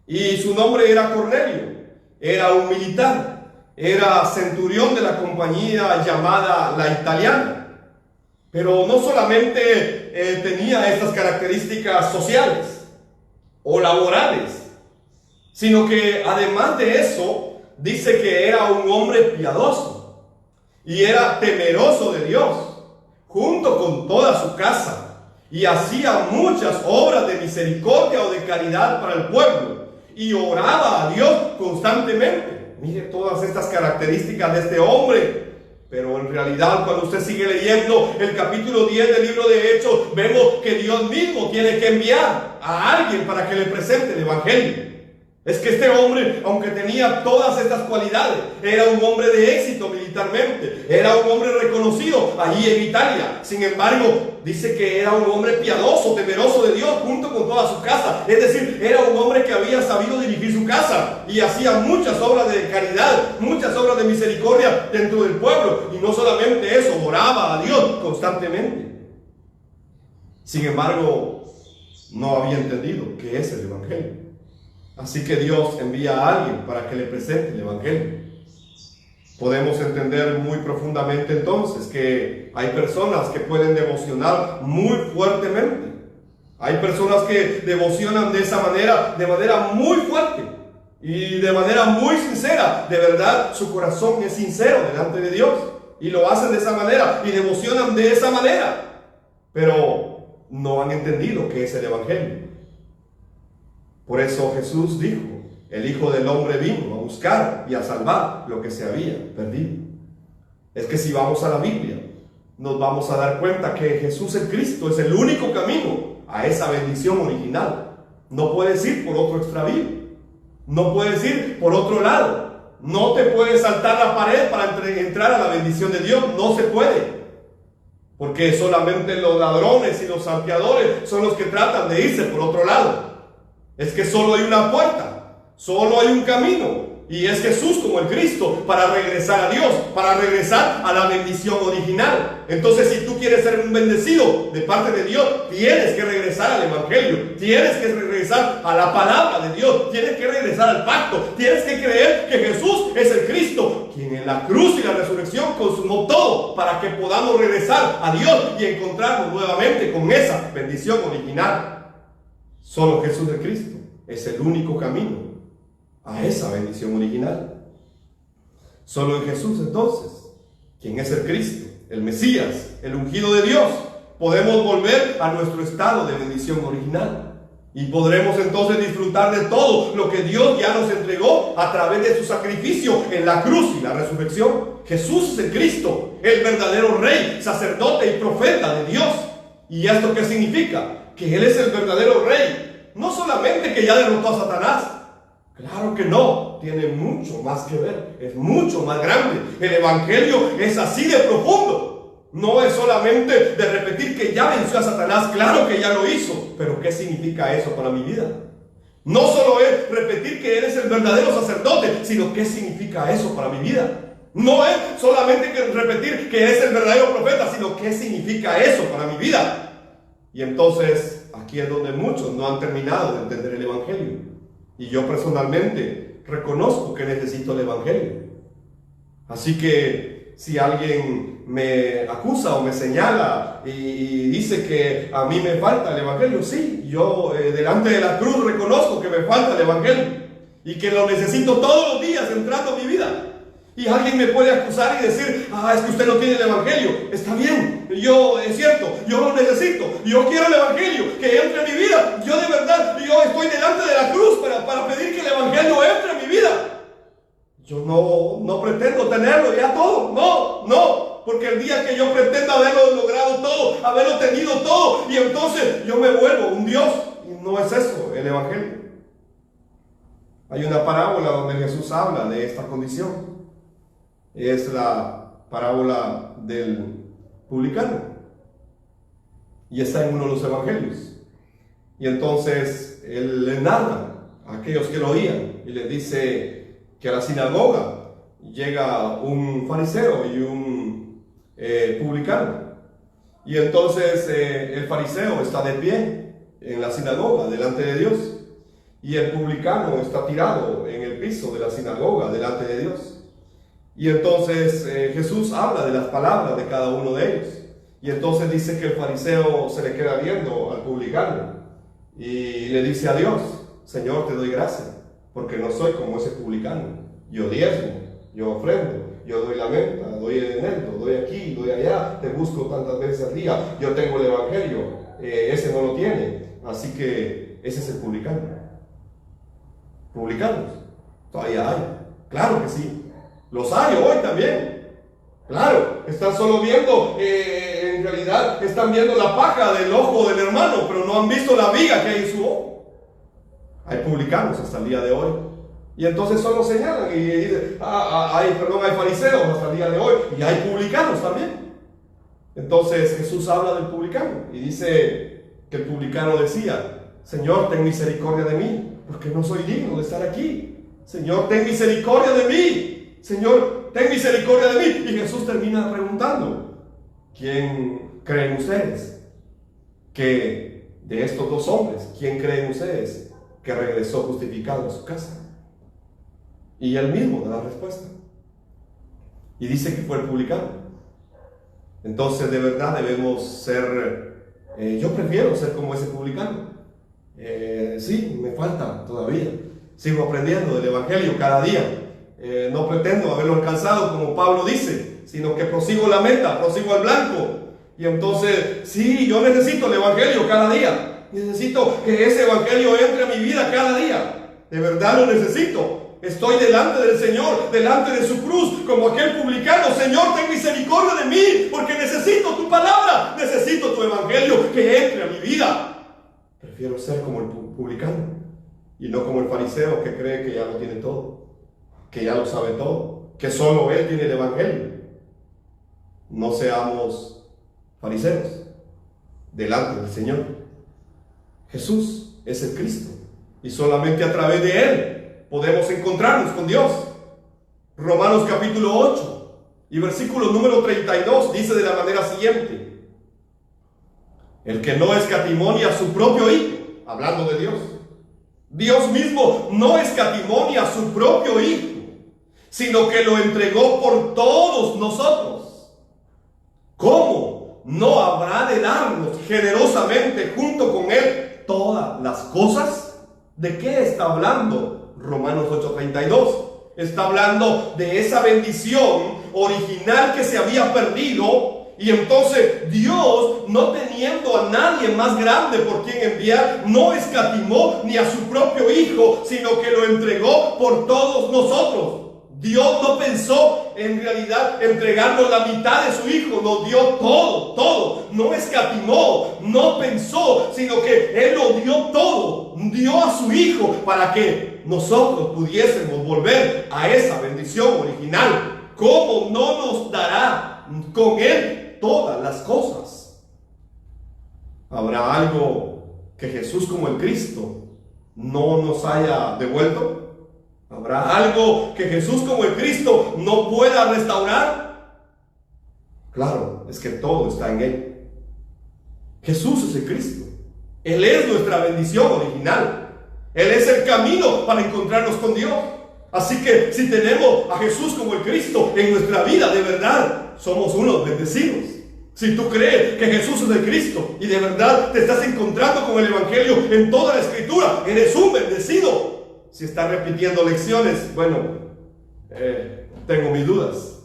y su nombre era Cornelio. Era un militar, era centurión de la compañía llamada La Italiana. Pero no solamente tenía estas características sociales o laborales, sino que además de eso, dice que era un hombre piadoso y era temeroso de Dios, junto con toda su casa. Y hacía muchas obras de misericordia o de caridad para el pueblo. Y oraba a Dios constantemente. Mire todas estas características de este hombre. Pero en realidad, cuando usted sigue leyendo el capítulo 10 del libro de Hechos, vemos que Dios mismo tiene que enviar a alguien para que le presente el Evangelio. Es que este hombre, aunque tenía todas estas cualidades, era un hombre de éxito militarmente, era un hombre reconocido allí en Italia. Sin embargo, dice que era un hombre piadoso, temeroso de Dios, junto con toda su casa. Es decir, era un hombre que había sabido dirigir su casa y hacía muchas obras de caridad, muchas obras de misericordia dentro del pueblo. Y no solamente eso, oraba a Dios constantemente. Sin embargo, no había entendido qué es el Evangelio. Así que Dios envía a alguien para que le presente el Evangelio. Podemos entender muy profundamente entonces que hay personas que pueden devocionar muy fuertemente. Hay personas que devocionan de esa manera, de manera muy fuerte y de manera muy sincera. De verdad, su corazón es sincero delante de Dios y lo hacen de esa manera y devocionan de esa manera. Pero no han entendido qué es el Evangelio. Por eso Jesús dijo, el Hijo del Hombre vino a buscar y a salvar lo que se había perdido. Es que si vamos a la Biblia, nos vamos a dar cuenta que Jesús el Cristo es el único camino a esa bendición original. No puedes ir por otro extravío, no puedes ir por otro lado, no te puedes saltar la pared para entrar a la bendición de Dios, no se puede. Porque solamente los ladrones y los salteadores son los que tratan de irse por otro lado. Es que solo hay una puerta, solo hay un camino, y es Jesús como el Cristo para regresar a Dios, para regresar a la bendición original. Entonces, si tú quieres ser un bendecido de parte de Dios, tienes que regresar al Evangelio, tienes que regresar a la palabra de Dios, tienes que regresar al pacto, tienes que creer que Jesús es el Cristo, quien en la cruz y la resurrección consumó todo para que podamos regresar a Dios y encontrarnos nuevamente con esa bendición original. Solo Jesús de Cristo es el único camino a esa bendición original. Solo en Jesús entonces, quien es el Cristo, el Mesías, el ungido de Dios, podemos volver a nuestro estado de bendición original. Y podremos entonces disfrutar de todo lo que Dios ya nos entregó a través de su sacrificio en la cruz y la resurrección. Jesús es el Cristo, el verdadero Rey, sacerdote y profeta de Dios. ¿Y esto qué significa? Que Él es el verdadero Rey. No solamente que ya derrotó a Satanás. Claro que no. Tiene mucho más que ver. Es mucho más grande. El Evangelio es así de profundo. No es solamente de repetir que ya venció a Satanás. Claro que ya lo hizo. Pero ¿qué significa eso para mi vida? No solo es repetir que Él es el verdadero sacerdote, sino ¿qué significa eso para mi vida? No es solamente repetir que Él es el verdadero profeta, sino ¿qué significa eso para mi vida? Y entonces, aquí es donde muchos no han terminado de entender el Evangelio. Y yo personalmente reconozco que necesito el Evangelio. Así que, si alguien me acusa o me señala y dice que a mí me falta el Evangelio, sí, yo delante de la cruz reconozco que me falta el Evangelio y que lo necesito todos los días entrando en mi vida. Y alguien me puede acusar y decir, es que usted no tiene el Evangelio. Está bien, es cierto, yo lo necesito, yo quiero el Evangelio, que entre en mi vida. Yo de verdad, yo estoy delante de la cruz para pedir que el Evangelio entre en mi vida. Yo no pretendo tenerlo ya todo, no, porque el día que yo pretenda haberlo logrado todo, haberlo tenido todo, y entonces yo me vuelvo un Dios. Y no es eso el Evangelio. Hay una parábola donde Jesús habla de esta condición. Es la parábola del publicano. Y está en uno de los evangelios. Y entonces él le narra a aquellos que lo oían y les dice que a la sinagoga llega un fariseo y un publicano. Y entonces el fariseo está de pie en la sinagoga delante de Dios, y el publicano está tirado en el piso de la sinagoga delante de Dios. Y entonces Jesús habla de las palabras de cada uno de ellos. Y entonces dice que el fariseo se le queda viendo al publicano y le dice a Dios: Señor, te doy gracias, porque no soy como ese publicano. Yo diezmo, yo ofrendo, yo doy la menta, doy el eneldo, doy aquí, doy allá, te busco tantas veces al día, yo tengo el evangelio, ese no lo tiene. Así que ese es el publicano. Publicanos todavía hay, claro que sí, los hay hoy también. Claro, están solo viendo, en realidad están viendo la paja del ojo del hermano, pero no han visto la viga que hay en su ojo. Hay publicanos hasta el día de hoy. Y entonces solo señalan y dicen: hay fariseos hasta el día de hoy, y hay publicanos también. Entonces Jesús habla del publicano y dice que el publicano decía: Señor, ten misericordia de mí, porque no soy digno de estar aquí. Señor, ten misericordia de mí. Señor, ten misericordia de mí. Y Jesús termina preguntando: ¿quién creen ustedes que de estos dos hombres, quién creen ustedes que regresó justificado a su casa? Y él mismo da la respuesta y dice que fue el publicano. Entonces, de verdad debemos ser, yo prefiero ser como ese publicano. Sí, me falta todavía, sigo aprendiendo del evangelio cada día. No pretendo haberlo alcanzado como Pablo dice, sino que prosigo la meta, prosigo al blanco. Y entonces, sí, yo necesito el evangelio cada día. Necesito que ese evangelio entre a mi vida cada día. De verdad lo necesito. Estoy delante del Señor, delante de su cruz, como aquel publicano. Señor, ten misericordia de mí, porque necesito tu palabra, necesito tu evangelio que entre a mi vida. Prefiero ser como el publicano y no como el fariseo que cree que ya lo tiene todo, que ya lo sabe todo, que solo él tiene el evangelio. No seamos fariseos delante del Señor. Jesús es el Cristo y solamente a través de él podemos encontrarnos con Dios. Romanos capítulo 8 y versículo número 32 dice de la manera siguiente: el que no escatimó ni a su propio hijo, hablando de Dios, Dios mismo no escatimó ni a su propio hijo, sino que lo entregó por todos nosotros. ¿Cómo no habrá de darnos generosamente junto con él todas las cosas? ¿De qué está hablando Romanos 8:32? Está hablando de esa bendición original que se había perdido. Y entonces Dios, no teniendo a nadie más grande por quien enviar, no escatimó ni a su propio hijo, sino que lo entregó por todos nosotros. Dios no pensó en realidad entregarnos la mitad de su hijo, nos dio todo, no escatimó, no pensó, sino que Él lo dio todo, dio a su hijo para que nosotros pudiésemos volver a esa bendición original. ¿Cómo no nos dará con Él todas las cosas? ¿Habrá algo que Jesús como el Cristo no nos haya devuelto? ¿Habrá algo que Jesús como el Cristo no pueda restaurar? Claro, es que todo está en Él. Jesús es el Cristo. Él es nuestra bendición original. Él es el camino para encontrarnos con Dios. Así que si tenemos a Jesús como el Cristo en nuestra vida, de verdad, somos unos bendecidos. Si tú crees que Jesús es el Cristo y de verdad te estás encontrando con el Evangelio en toda la Escritura, eres un bendecido. Si estás repitiendo lecciones, bueno, tengo mis dudas.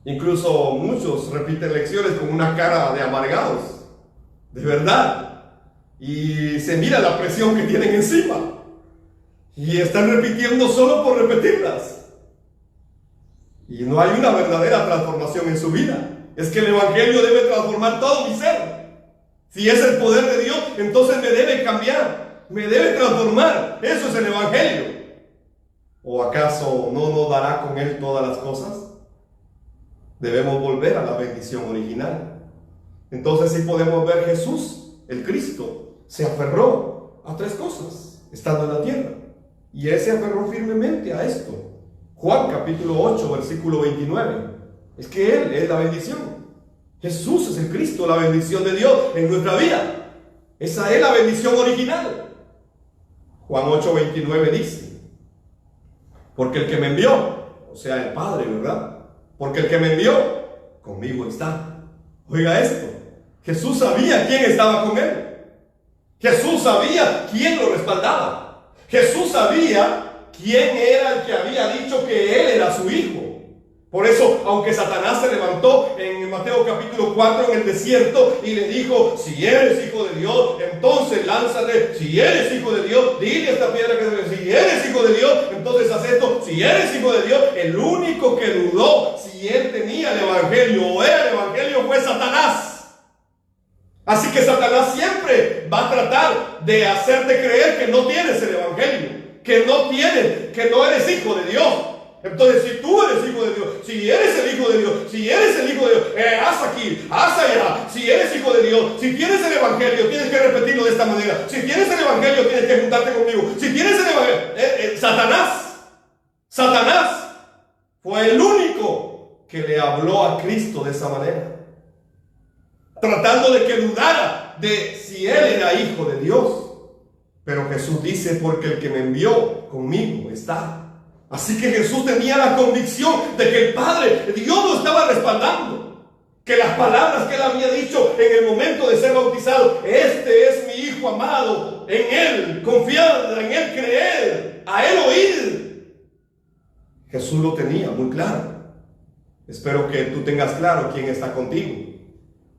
Incluso muchos repiten lecciones con una cara de amargados, de verdad. Y se mira la presión que tienen encima. Y están repitiendo solo por repetirlas. Y no hay una verdadera transformación en su vida. Es que el Evangelio debe transformar todo mi ser. Si es el poder de Dios, entonces me debe cambiar. Me debe transformar. Eso es el Evangelio. ¿O acaso no nos dará con Él todas las cosas? Debemos volver a la bendición original. Entonces sí podemos ver Jesús, el Cristo, se aferró a tres cosas estando en la tierra. Y Él se aferró firmemente a esto. Juan capítulo 8 versículo 29. Es que Él es la bendición. Jesús es el Cristo, la bendición de Dios en nuestra vida. Esa es la bendición original. Juan 8:29 dice: porque el que me envió, o sea, el Padre, ¿verdad? Porque el que me envió, conmigo está. Oiga esto, Jesús sabía quién estaba con él. Jesús sabía quién lo respaldaba. Jesús sabía quién era el que había dicho que él era su hijo. Por eso, aunque Satanás se levantó en Mateo capítulo 4 en el desierto y le dijo: si eres hijo de Dios, entonces lánzate. Si eres hijo de Dios, dile a esta piedra que si eres hijo de Dios, entonces haz esto. Si eres hijo de Dios, el único que dudó si él tenía el evangelio o era el evangelio fue Satanás. Así que Satanás siempre va a tratar de hacerte creer que no tienes el evangelio, que no eres hijo de Dios. Entonces, si tú eres hijo de Dios, si eres el hijo de Dios, si eres el hijo de Dios, haz aquí, haz allá. Si eres hijo de Dios, si tienes el evangelio, tienes que repetirlo de esta manera. Si tienes el evangelio, tienes que juntarte conmigo. Si tienes el evangelio, Satanás fue el único que le habló a Cristo de esa manera, tratando de que dudara de si él era hijo de Dios. Pero Jesús dice: porque el que me envió, conmigo está. Así que Jesús tenía la convicción de que el Padre, Dios lo estaba respaldando, que las palabras que él había dicho en el momento de ser bautizado: este es mi Hijo amado, en él confiad, en él creer, a él oír. Jesús lo tenía muy claro. Espero que tú tengas claro quién está contigo.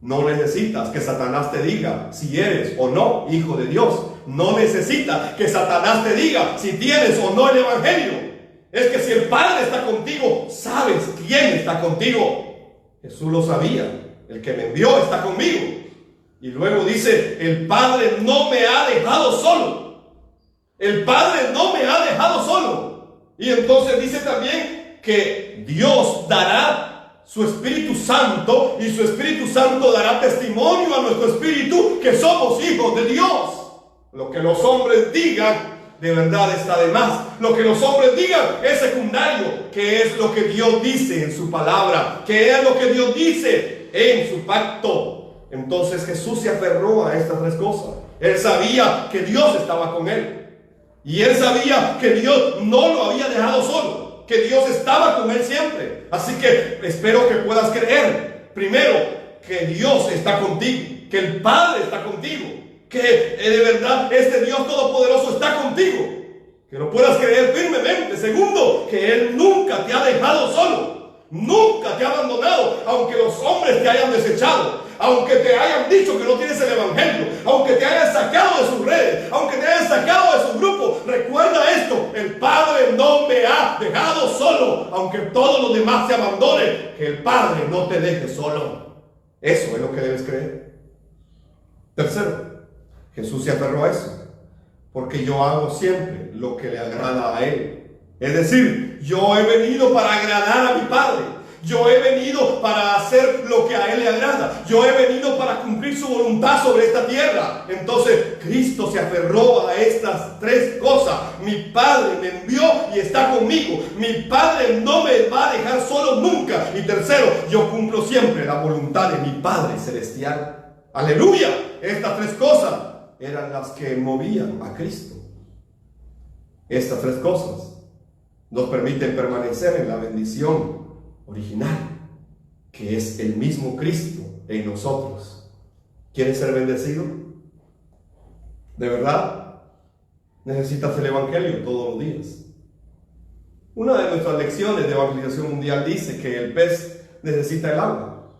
No necesitas que Satanás te diga si eres o no hijo de Dios. No necesitas que Satanás te diga si tienes o no el evangelio. Es que si el Padre está contigo, sabes quién está contigo. Jesús lo sabía. El que me envió está conmigo. Y luego dice: el Padre no me ha dejado solo. El Padre no me ha dejado solo. Y entonces dice también que Dios dará su Espíritu Santo, y su Espíritu Santo dará testimonio a nuestro espíritu que somos hijos de Dios. Lo que los hombres digan, de verdad está de más. Lo que los hombres digan es secundario. ¿Qué es lo que Dios dice en su palabra? ¿Qué es lo que Dios dice en su pacto? Entonces Jesús se aferró a estas tres cosas. Él sabía que Dios estaba con él, y él sabía que Dios no lo había dejado solo, que Dios estaba con él siempre. Así que espero que puedas creer, primero, que Dios está contigo, que el Padre está contigo, que de verdad este Dios todopoderoso está contigo, que lo puedas creer firmemente. Segundo, que Él nunca te ha dejado solo, nunca te ha abandonado, aunque los hombres te hayan desechado, aunque te hayan dicho que no tienes el evangelio, aunque te hayan sacado de sus redes, aunque te hayan sacado de su grupo. Recuerda esto: el Padre no me ha dejado solo, aunque todos los demás te abandonen, que el Padre no te deje solo. Eso es lo que debes creer. Tercero, Jesús se aferró a eso: porque yo hago siempre lo que le agrada a Él. Es decir, yo he venido para agradar a mi Padre. Yo he venido para hacer lo que a Él le agrada. Yo he venido para cumplir su voluntad sobre esta tierra. Entonces Cristo se aferró a estas tres cosas. Mi Padre me envió y está conmigo. Mi Padre no me va a dejar solo nunca. Y tercero, yo cumplo siempre la voluntad de mi Padre celestial. ¡Aleluya! Estas tres cosas eran las que movían a Cristo. Estas tres cosas nos permiten permanecer en la bendición original, que es el mismo Cristo en nosotros. ¿Quieres ser bendecido? ¿De verdad? Necesitas el evangelio todos los días. Una de nuestras lecciones de evangelización mundial dice que el pez necesita el agua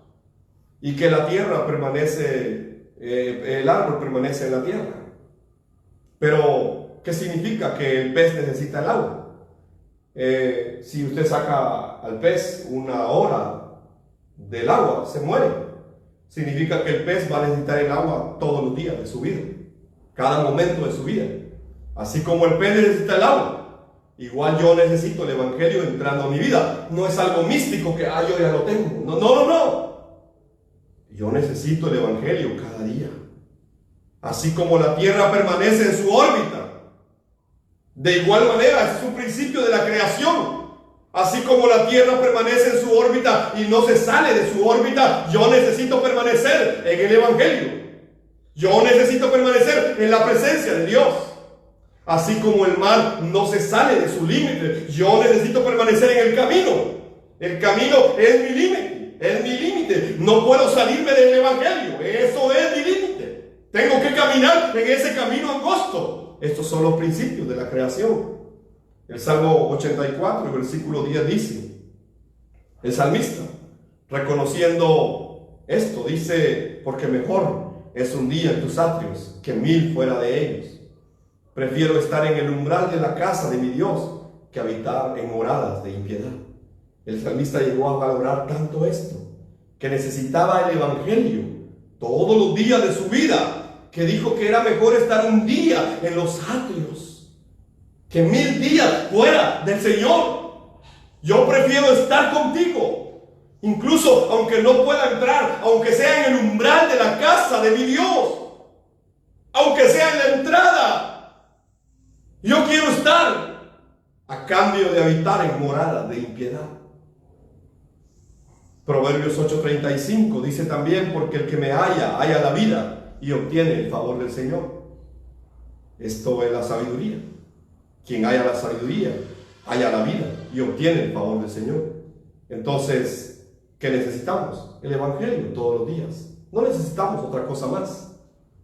y que la tierra permanece, el árbol permanece en la tierra. Pero, ¿qué significa que el pez necesita el agua? Si usted saca al pez una hora del agua, se muere. Significa que el pez va a necesitar el agua todos los días de su vida, cada momento de su vida. Así como el pez necesita el agua, igual yo necesito el evangelio entrando a mi vida. No es algo místico que yo ya lo tengo. No. Yo necesito el evangelio cada día. Así como la tierra permanece en su órbita, de igual manera es un principio de la creación. Así como la Tierra permanece en su órbita y no se sale de su órbita, yo necesito permanecer en el Evangelio. Yo necesito permanecer en la presencia de Dios. Así como el mar no se sale de su límite, yo necesito permanecer en el camino. El camino es mi límite, es mi límite. No puedo salirme del Evangelio, eso es mi límite. Tengo que caminar en ese camino angosto. Estos son los principios de la creación. El Salmo 84, versículo 10 dice, el salmista, reconociendo esto, dice, porque mejor es un día en tus atrios que 1000 fuera de ellos. Prefiero estar en el umbral de la casa de mi Dios que habitar en moradas de impiedad. El salmista llegó a valorar tanto esto, que necesitaba el Evangelio todos los días de su vida, que dijo que era mejor estar un día en los atrios que 1000 días fuera del Señor. Yo prefiero estar contigo, incluso aunque no pueda entrar, aunque sea en el umbral de la casa de mi Dios, aunque sea en la entrada. Yo quiero estar a cambio de habitar en morada de impiedad. Proverbios 8:35 dice también, porque el que me halla, halla la vida y obtiene el favor del Señor. Esto es la sabiduría. Quien haya la sabiduría, haya la vida y obtiene el favor del Señor. Entonces, ¿qué necesitamos? El Evangelio todos los días. No necesitamos otra cosa más.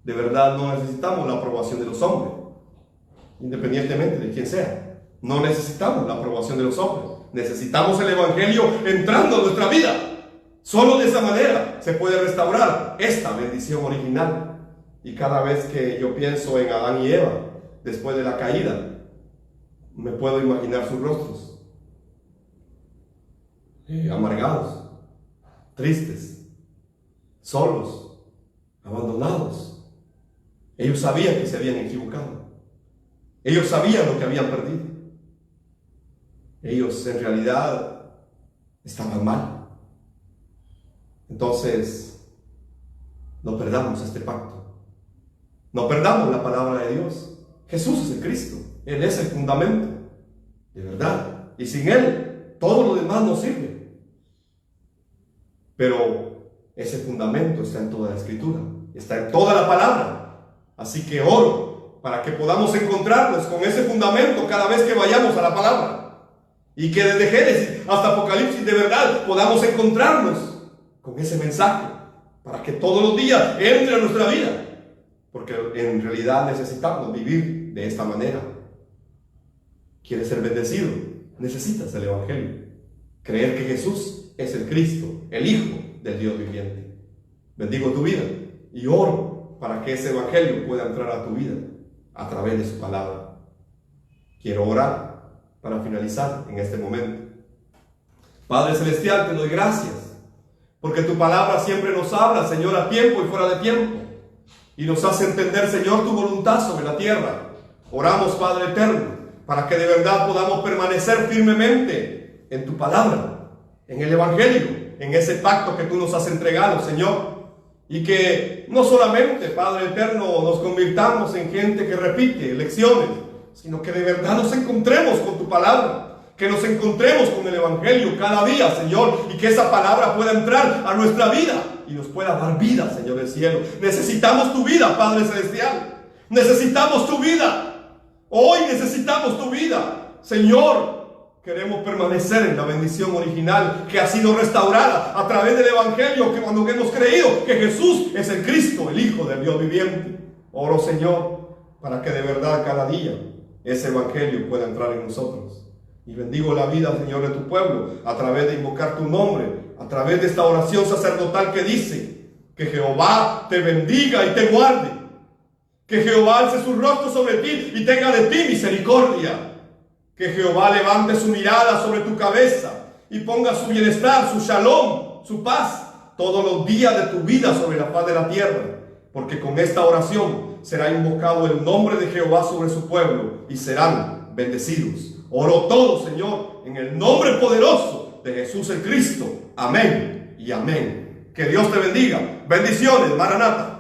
De verdad, no necesitamos la aprobación de los hombres, independientemente de quién sea. No necesitamos la aprobación de los hombres. Necesitamos el Evangelio entrando en nuestra vida. Solo de esa manera se puede restaurar esta bendición original. Y cada vez que yo pienso en Adán y Eva, después de la caída, me puedo imaginar sus rostros amargados, tristes, solos, abandonados. Ellos sabían que se habían equivocado. Ellos sabían lo que habían perdido. Ellos en realidad estaban mal. Entonces, no perdamos este pacto. No perdamos la palabra de Dios. Jesús es el Cristo. Él es el fundamento, de verdad. Y sin Él, todo lo demás no sirve. Pero ese fundamento está en toda la Escritura, está en toda la palabra. Así que oro para que podamos encontrarnos con ese fundamento cada vez que vayamos a la palabra. Y que desde Génesis hasta Apocalipsis de verdad podamos encontrarnos con ese mensaje, para que todos los días entre a nuestra vida. Porque en realidad necesitamos vivir de esta manera. ¿Quieres ser bendecido? Necesitas el Evangelio. Creer que Jesús es el Cristo, el Hijo del Dios viviente. Bendigo tu vida y oro para que ese Evangelio pueda entrar a tu vida a través de su palabra. Quiero orar para finalizar en este momento. Padre Celestial, te doy gracias porque tu palabra siempre nos habla, Señor, a tiempo y fuera de tiempo, y nos hace entender, Señor, tu voluntad sobre la tierra. Oramos, Padre eterno, para que de verdad podamos permanecer firmemente en tu palabra, en el Evangelio, en ese pacto que tú nos has entregado, Señor. Y que no solamente, Padre eterno, nos convirtamos en gente que repite lecciones, sino que de verdad nos encontremos con tu palabra, que nos encontremos con el Evangelio cada día, Señor, y que esa palabra pueda entrar a nuestra vida y nos pueda dar vida, Señor del cielo. Necesitamos tu vida, Padre Celestial. Necesitamos tu vida. Hoy necesitamos tu vida, Señor. Queremos permanecer en la bendición original que ha sido restaurada a través del Evangelio, que cuando hemos creído que Jesús es el Cristo, el Hijo del Dios viviente. Oro, Señor, para que de verdad cada día ese Evangelio pueda entrar en nosotros. Y bendigo la vida, Señor, de tu pueblo a través de invocar tu nombre, a través de esta oración sacerdotal que dice: que Jehová te bendiga y te guarde, que Jehová alce su rostro sobre ti y tenga de ti misericordia, que Jehová levante su mirada sobre tu cabeza y ponga su bienestar, su shalom, su paz todos los días de tu vida sobre la faz de la tierra, porque con esta oración será invocado el nombre de Jehová sobre su pueblo y serán bendecidos. Oro todo, Señor, en el nombre poderoso de Jesús el Cristo. Amén y amén. Que Dios te bendiga. Bendiciones, Maranata.